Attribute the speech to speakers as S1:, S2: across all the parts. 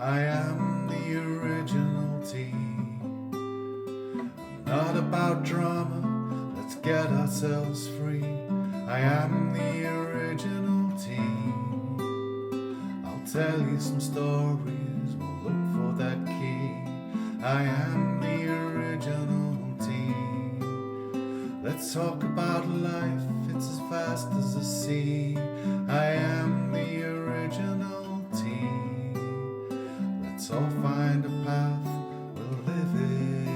S1: I am the original T. Not about drama, let's get ourselves free. I am the original T. I'll tell you some stories, we'll look for that key. I am the original T. Let's talk about life, it's as fast as the sea. I am the original T. Let's all find a path, we'll live it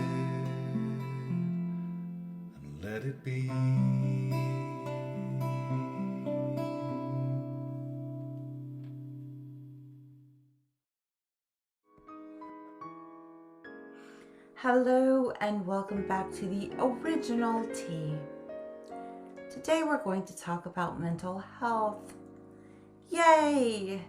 S1: and let it be.
S2: Hello and welcome back to the original T. Today we're going to talk about mental health. Yay!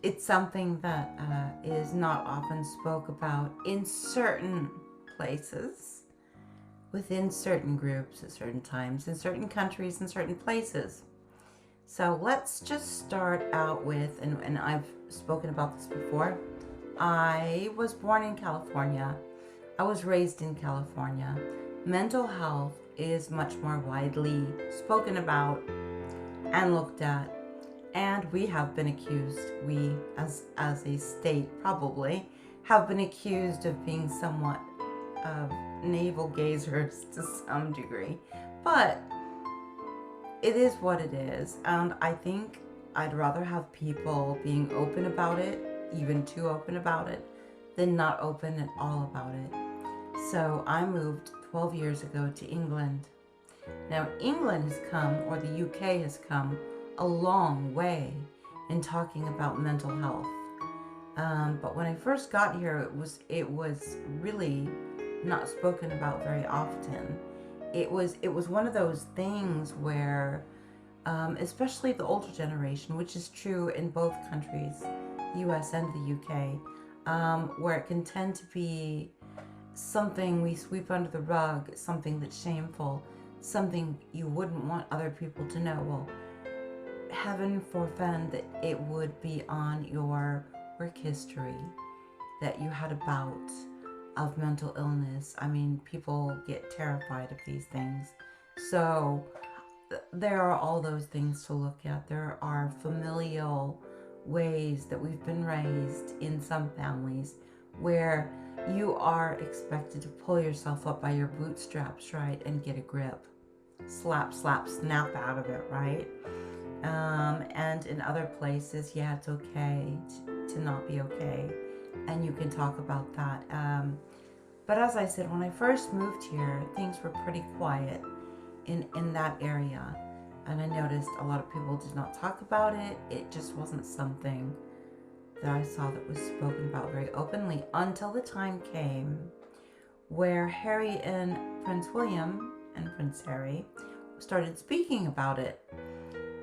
S2: It's something that is not often spoke about in certain places, within certain groups at certain times, in certain countries, in certain places. So let's just start out with, and I've spoken about this before, I was born in California. I was raised in California. Mental health is much more widely spoken about and looked at, and we have been accused, we as a state probably, have been accused of being somewhat of navel gazers to some degree. But it is what it is, and I think I'd rather have people being open about it, even too open about it, than not open at all about it. So I moved 12 years ago to England. Now England has come, or the UK has come, a long way in talking about mental health. But when I first got here, it was really not spoken about very often. It was one of those things where, especially the older generation, which is true in both countries, US and the UK, where it can tend to be something we sweep under the rug, something that's shameful, something you wouldn't want other people to know. Well, heaven forfend that it would be on your work history that you had a bout of mental illness. I mean, people get terrified of these things. So there are all those things to look at. There are familial ways that we've been raised in some families where you are expected to pull yourself up by your bootstraps, right, and get a grip. Slap, slap, snap out of it, right? And in other places, yeah, it's okay to not be okay, and you can talk about that. But as I said, when I first moved here, things were pretty quiet in that area. And I noticed a lot of people did not talk about it. It just wasn't something that I saw that was spoken about very openly until the time came where Harry and Prince William and Prince Harry started speaking about it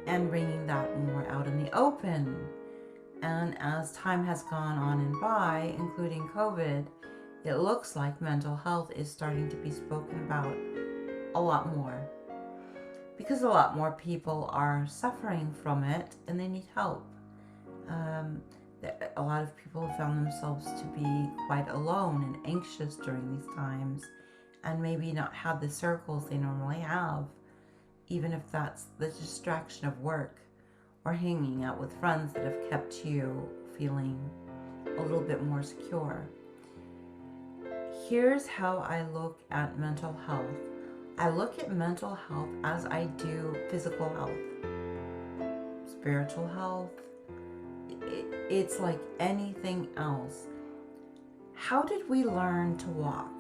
S2: and bringing that more out in the open. And as time has gone on and by, including COVID, it looks like mental health is starting to be spoken about a lot more, because a lot more people are suffering from it and they need help. A lot of people have found themselves to be quite alone and anxious during these times, and maybe not have the circles they normally have, even if that's the distraction of work or hanging out with friends that have kept you feeling a little bit more secure. Here's how I look at mental health. I look at mental health as I do physical health, spiritual health. It's like anything else. How did we learn to walk?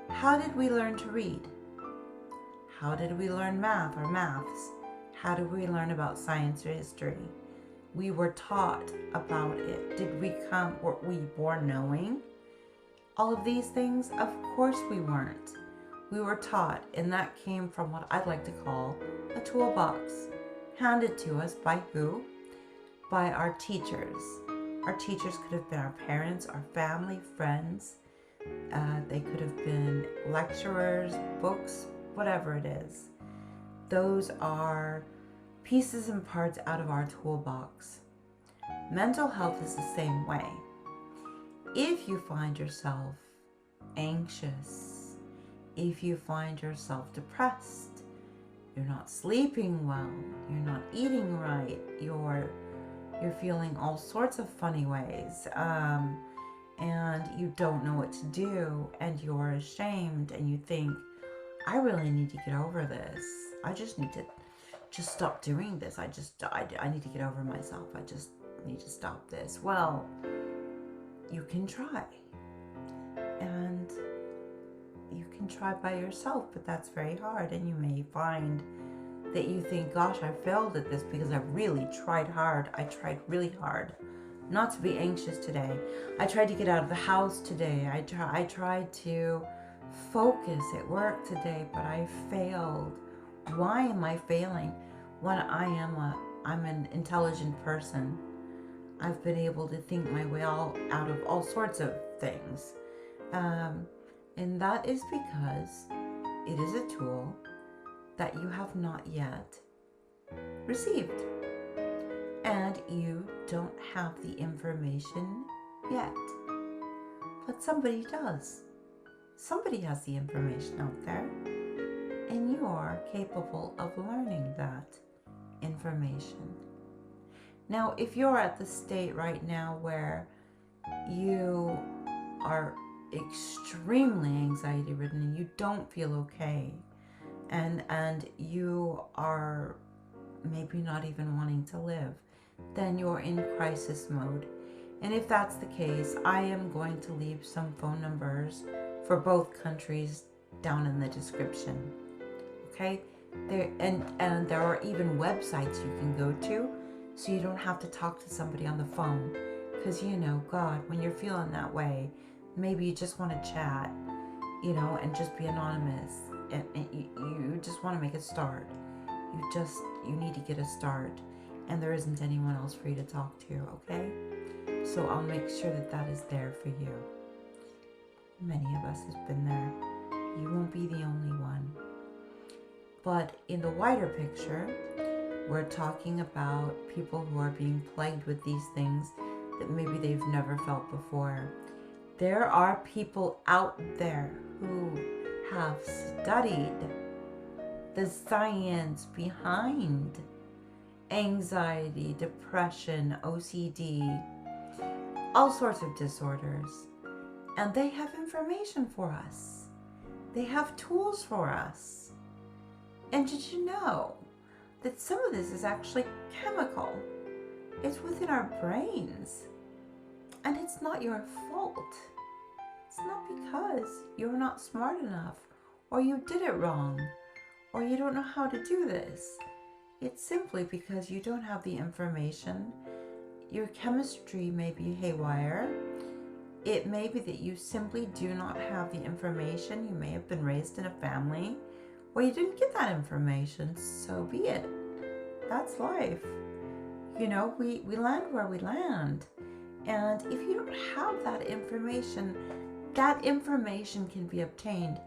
S2: How did we learn to read? How did we learn math or maths? How did we learn about science or history? We were taught about it. Were we born knowing all of these things? Of course we weren't. We were taught, and that came from what I'd like to call a toolbox, handed to us by who? By our teachers. Our teachers could have been our parents, our family, friends. They could have been lecturers, books, whatever it is. Those are pieces and parts out of our toolbox. Mental health is the same way. If you find yourself anxious, if you find yourself depressed, you're not sleeping well, you're not eating right, you're feeling all sorts of funny ways, and you don't know what to do, and you're ashamed, and you think, I really need to get over this. I just need to just stop doing this. I need to get over myself. I just need to stop this. Well, you can try. And you can try by yourself, but that's very hard. And you may find that you think, gosh, I failed at this because I really tried hard. I tried really hard not to be anxious today. I tried to get out of the house today. I tried to focus at work today, but I failed. Why am I failing when I'm an intelligent person? I've been able to think my way out of all sorts of things. And that is because it is a tool that you have not yet received. And you don't have the information yet. But somebody does. Somebody has the information out there. And you are capable of learning that information. Now, if you're at the state right now where you are extremely anxiety ridden and you don't feel okay, and you are maybe not even wanting to live, then you're in crisis mode. And if that's the case, I am going to leave some phone numbers for both countries down in the description. Okay? There are even websites you can go to, so you don't have to talk to somebody on the phone. Because, God, when you're feeling that way, maybe you just want to chat, and just be anonymous. And you just want to make a start. You need to get a start. And there isn't anyone else for you to talk to, okay? So I'll make sure that is there for you. Many of us have been there. You won't be the only one. But in the wider picture, we're talking about people who are being plagued with these things that maybe they've never felt before. There are people out there who have studied the science behind anxiety, depression, OCD, all sorts of disorders. And they have information for us. They have tools for us. And did you know that some of this is actually chemical? It's within our brains. And it's not your fault. It's not because you're not smart enough, or you did it wrong, or you don't know how to do this. It's simply because you don't have the information. Your chemistry may be haywire. It may be that you simply do not have the information. You may have been raised in a family where you didn't get that information. So be it. That's life. We land where we land. And if you don't have that information can be obtained.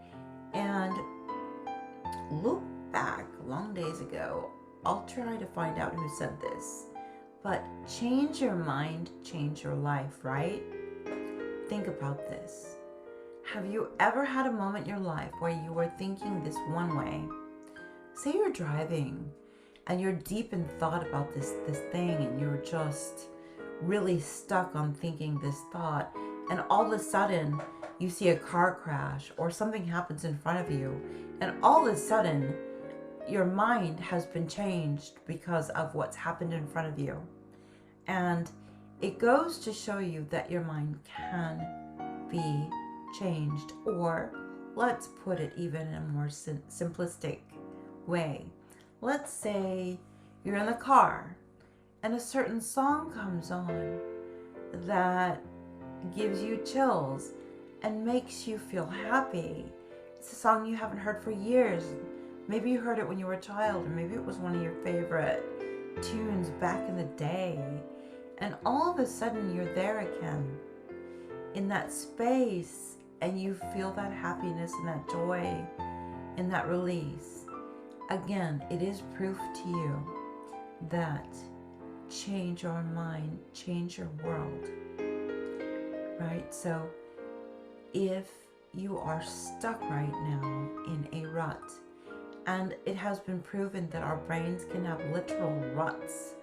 S2: And look back long days ago. I'll try to find out who said this. But change your mind, change your life, right? Think about this. Have you ever had a moment in your life where you were thinking this one way? Say you're driving and you're deep in thought about this thing, and you're just really stuck on thinking this thought, and all of a sudden you see a car crash or something happens in front of you, and all of a sudden your mind has been changed because of what's happened in front of you. And it goes to show you that your mind can be changed. Or let's put it even in a more simplistic way. Let's say you're in the car and a certain song comes on that gives you chills and makes you feel happy. It's a song you haven't heard for years. Maybe you heard it when you were a child, or maybe it was one of your favorite tunes back in the day. And all of a sudden you're there again in that space, and you feel that happiness and that joy and that release. Again, it is proof to you that change your mind, change your world, right? So if you are stuck right now in a rut, and it has been proven that our brains can have literal ruts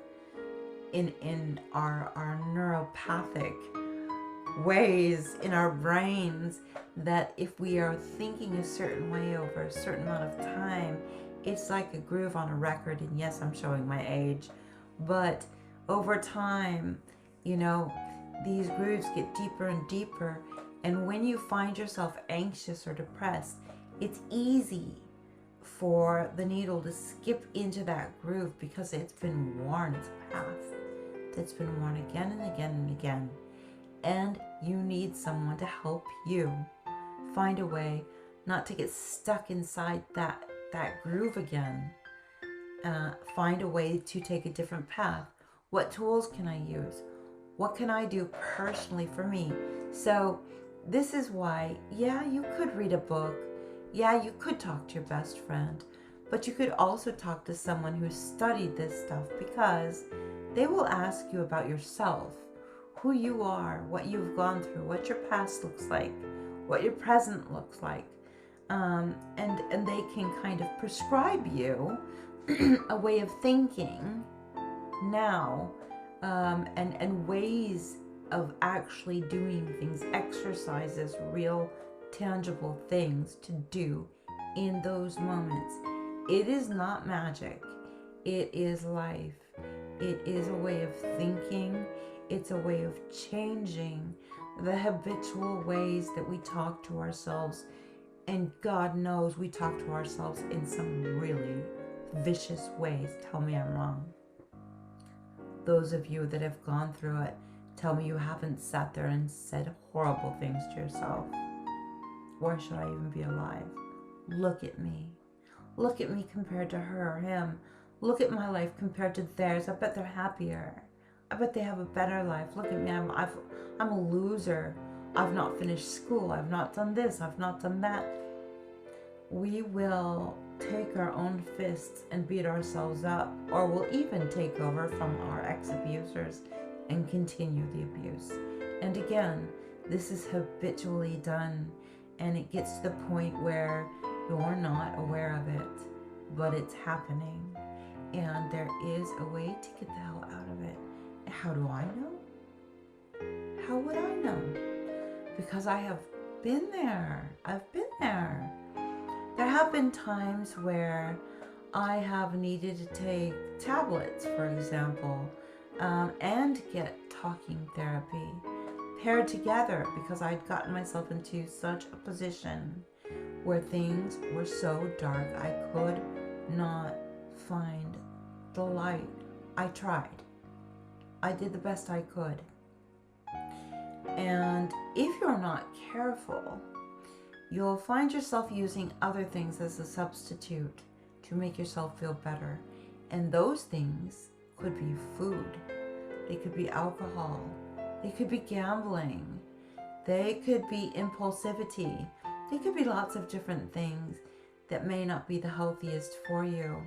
S2: in our neuropathic ways in our brains, that if we are thinking a certain way over a certain amount of time, it's like a groove on a record. And yes, I'm showing my age, but over time, you know, these grooves get deeper and deeper. And when you find yourself anxious or depressed, it's easy for the needle to skip into that groove because it's been worn. It's a path that's been worn again and again and again. And you need someone to help you find a way not to get stuck inside that groove again. Find a way to take a different path. What tools can I use? What can I do personally for me? So this is why, yeah, you could read a book. Yeah, you could talk to your best friend. But you could also talk to someone who's studied this stuff, because they will ask you about yourself, who you are, what you've gone through, what your past looks like, what your present looks like. And they can kind of prescribe you a way of thinking now, and ways of actually doing things, exercises, real tangible things to do in those moments. It is not magic. It is life. It is a way of thinking. It's a way of changing the habitual ways that we talk to ourselves. And God knows we talk to ourselves in some really vicious ways. Tell me I'm wrong. Those of you that have gone through it, tell me you haven't sat there and said horrible things to yourself. Why should I even be alive? Look at me. Look at me compared to her or him. Look at my life compared to theirs. I bet they're happier. I bet they have a better life. Look at me. I'm a loser. I've not finished school. I've not done this. I've not done that. We will take our own fists and beat ourselves up, or we'll even take over from our ex-abusers and continue the abuse. And again, this is habitually done, and it gets to the point where you're not aware of it, but it's happening. And there is a way to get the hell out of it. How do I know? How would I know? Because I have been there. I've been there. There have been times where I have needed to take tablets, for example, and get talking therapy paired together, because I'd gotten myself into such a position where things were so dark I could not find the light. I tried. I did the best I could. And if you're not careful, you'll find yourself using other things as a substitute to make yourself feel better. And those things could be food. They could be alcohol. They could be gambling. They could be impulsivity. They could be lots of different things that may not be the healthiest for you.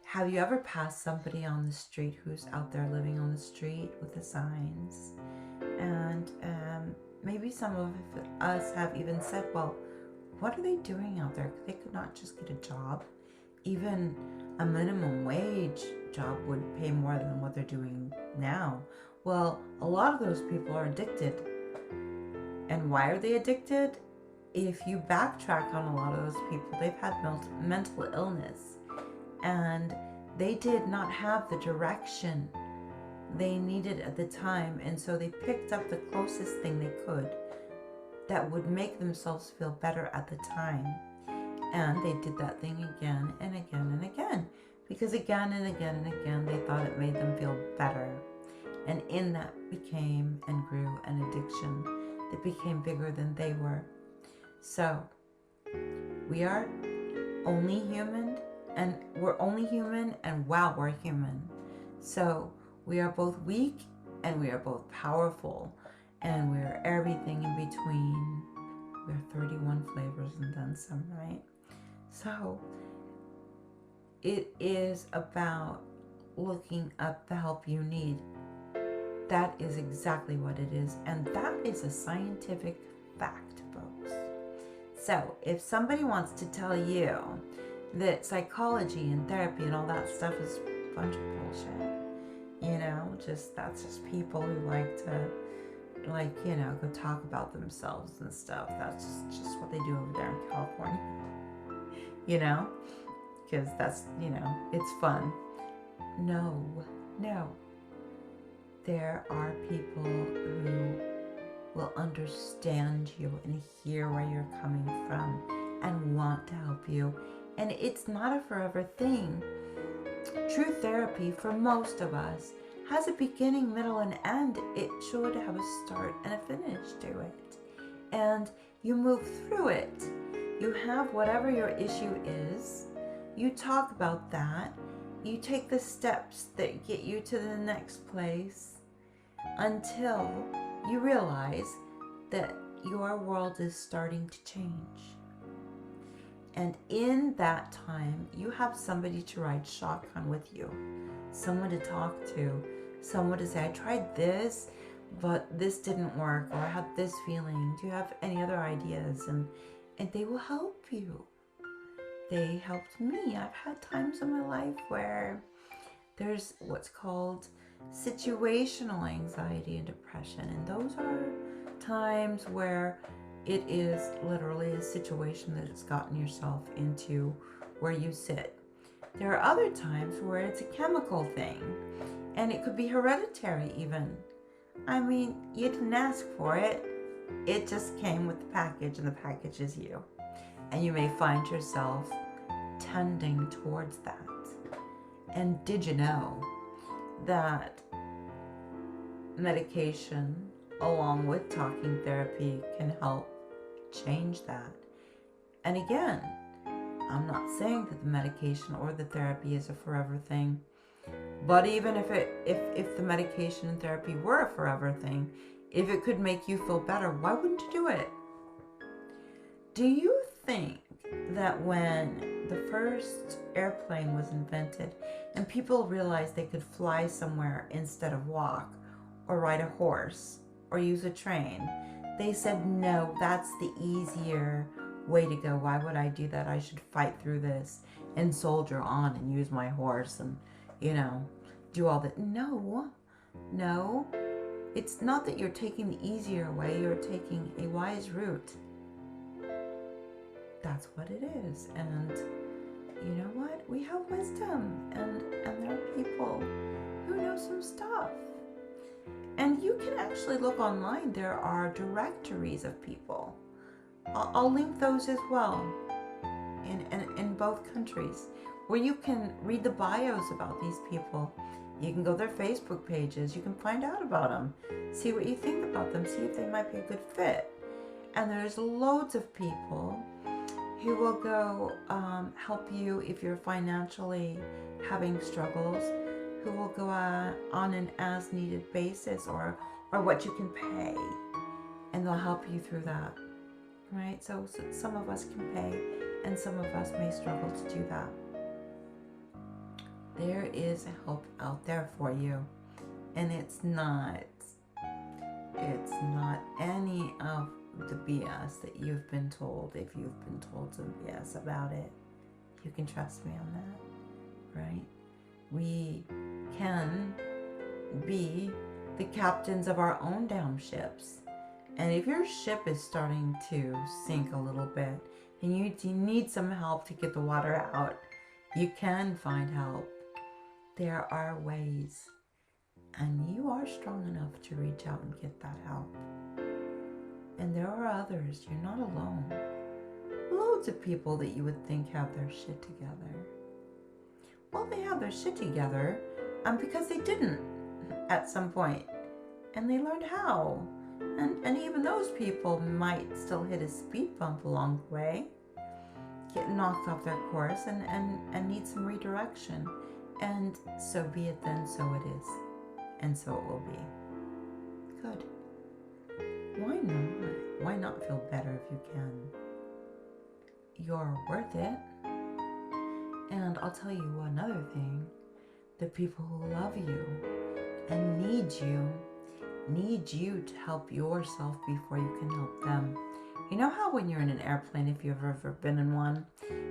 S2: Have you ever passed somebody on the street who's out there living on the street with the signs? And maybe some of us have even said, well, what are they doing out there? They could not just get a job. Even a minimum wage job would pay more than what they're doing now. Well, a lot of those people are addicted. And why are they addicted? If you backtrack on a lot of those people, they've had mental illness, and they did not have the direction they needed at the time, and so they picked up the closest thing they could that would make themselves feel better at the time, and they did that thing again and again and again, because again and again and again they thought it made them feel better, and in that became and grew an addiction that became bigger than they were. So we are only human, and we're only human, and wow, we're human. So we are both weak and we are both powerful, and we're everything in between. We're 31 flavors and then some, right? So it is about looking up the help you need. That is exactly what it is. And that is a scientific fact, folks. So if somebody wants to tell you that psychology and therapy and all that stuff is a bunch of bullshit, that's just people who like to, go talk about themselves and stuff. That's just what they do over there in California, because that's, it's fun. No. There are people who will understand you and hear where you're coming from and want to help you. And it's not a forever thing. True therapy, for most of us, has a beginning, middle, and end. It should have a start and a finish to it. And you move through it. You have whatever your issue is. You talk about that. You take the steps that get you to the next place until you realize that your world is starting to change. And in that time, you have somebody to ride shotgun with you, someone to talk to, someone to say, I tried this, but this didn't work, or I had this feeling. Do you have any other ideas? And they will help you. They helped me. I've had times in my life where there's what's called situational anxiety and depression. And those are times where it is literally a situation that has gotten yourself into where you sit. There are other times where it's a chemical thing, and it could be hereditary even. I mean, you didn't ask for it. It just came with the package, and the package is you. And you may find yourself tending towards that. And did you know that medication along with talking therapy can help change that? And again, I'm not saying that the medication or the therapy is a forever thing, but even if the medication and therapy were a forever thing, if it could make you feel better, why wouldn't you do it? Do you think that when the first airplane was invented and people realized they could fly somewhere instead of walk or ride a horse or use a train, they said, no, that's the easier way to go. Why would I do that? I should fight through this and soldier on and use my horse and, do all that. No. It's not that you're taking the easier way. You're taking a wise route. That's what it is. And you know what? We have wisdom. And there are people who know some stuff. And you can actually look online. There are directories of people. I'll link those as well in both countries, where you can read the bios about these people. You can go to their Facebook pages. You can find out about them. See what you think about them. See if they might be a good fit. And there's loads of people who will go help you if you're financially having struggles, who will go on an as-needed basis or what you can pay. And they'll help you through that. Right? So some of us can pay, and some of us may struggle to do that. There is help out there for you, and it's not any of the BS that you've been told. If you've been told some BS about it, you can trust me on that, right? We can be the captains of our own damn ships. And if your ship is starting to sink a little bit and you need some help to get the water out, you can find help. There are ways, and you are strong enough to reach out and get that help. And there are others. You're not alone. Loads of people that you would think have their shit together. Well, they have their shit together because they didn't at some point, and they learned how. And even those people might still hit a speed bump along the way, get knocked off their course, and need some redirection. And so be it then, so it is. And so it will be. Good. Why not? Why not feel better if you can? You're worth it. And I'll tell you another thing. the people who love you and need you to help yourself before you can help them. You know how when you're in an airplane, if you've ever been in one,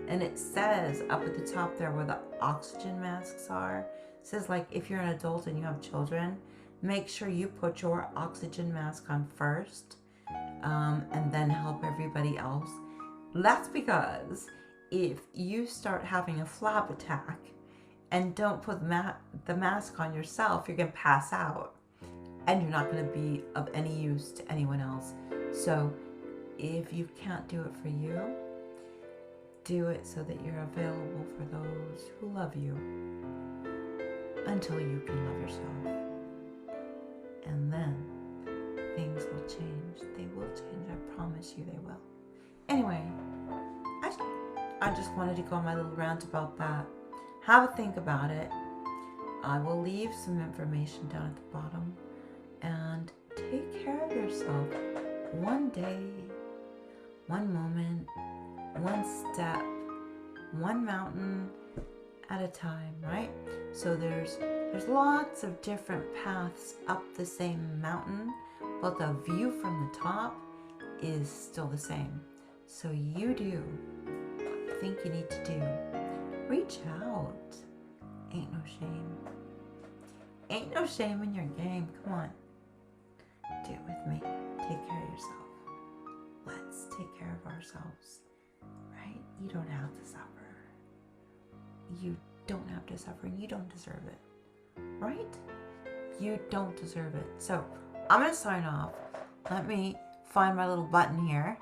S2: and it says up at the top there where the oxygen masks are, it says like if you're an adult and you have children, make sure you put your oxygen mask on first, and then help everybody else. That's because if you start having a flab attack and don't put the mask on yourself, you're going to pass out and you're not going to be of any use to anyone else. So if you can't do it for you, do it so that you're available for those who love you until you can love yourself. And then things will change. They will change. I promise you they will. Anyway, I just wanted to go on my little rant about that. Have a think about it. I will leave some information down at the bottom. And take care of yourself. One day, one moment, one step, one mountain at a time, right? So there's lots of different paths up the same mountain, but the view from the top is still the same. So you do what you think you need to do. Reach out. Ain't no shame. Ain't no shame in your game. Come on. Do it with me. Take care of yourself. Let's take care of ourselves. Right? You don't have to suffer. You don't have to suffer and you don't deserve it. Right? You don't deserve it. So I'm going to sign off. Let me find my little button here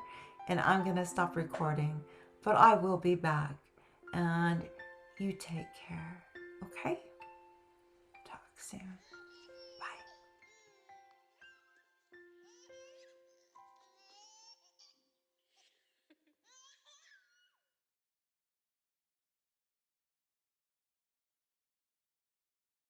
S2: and I'm going to stop recording. But I will be back. And you take care. Okay? Talk soon.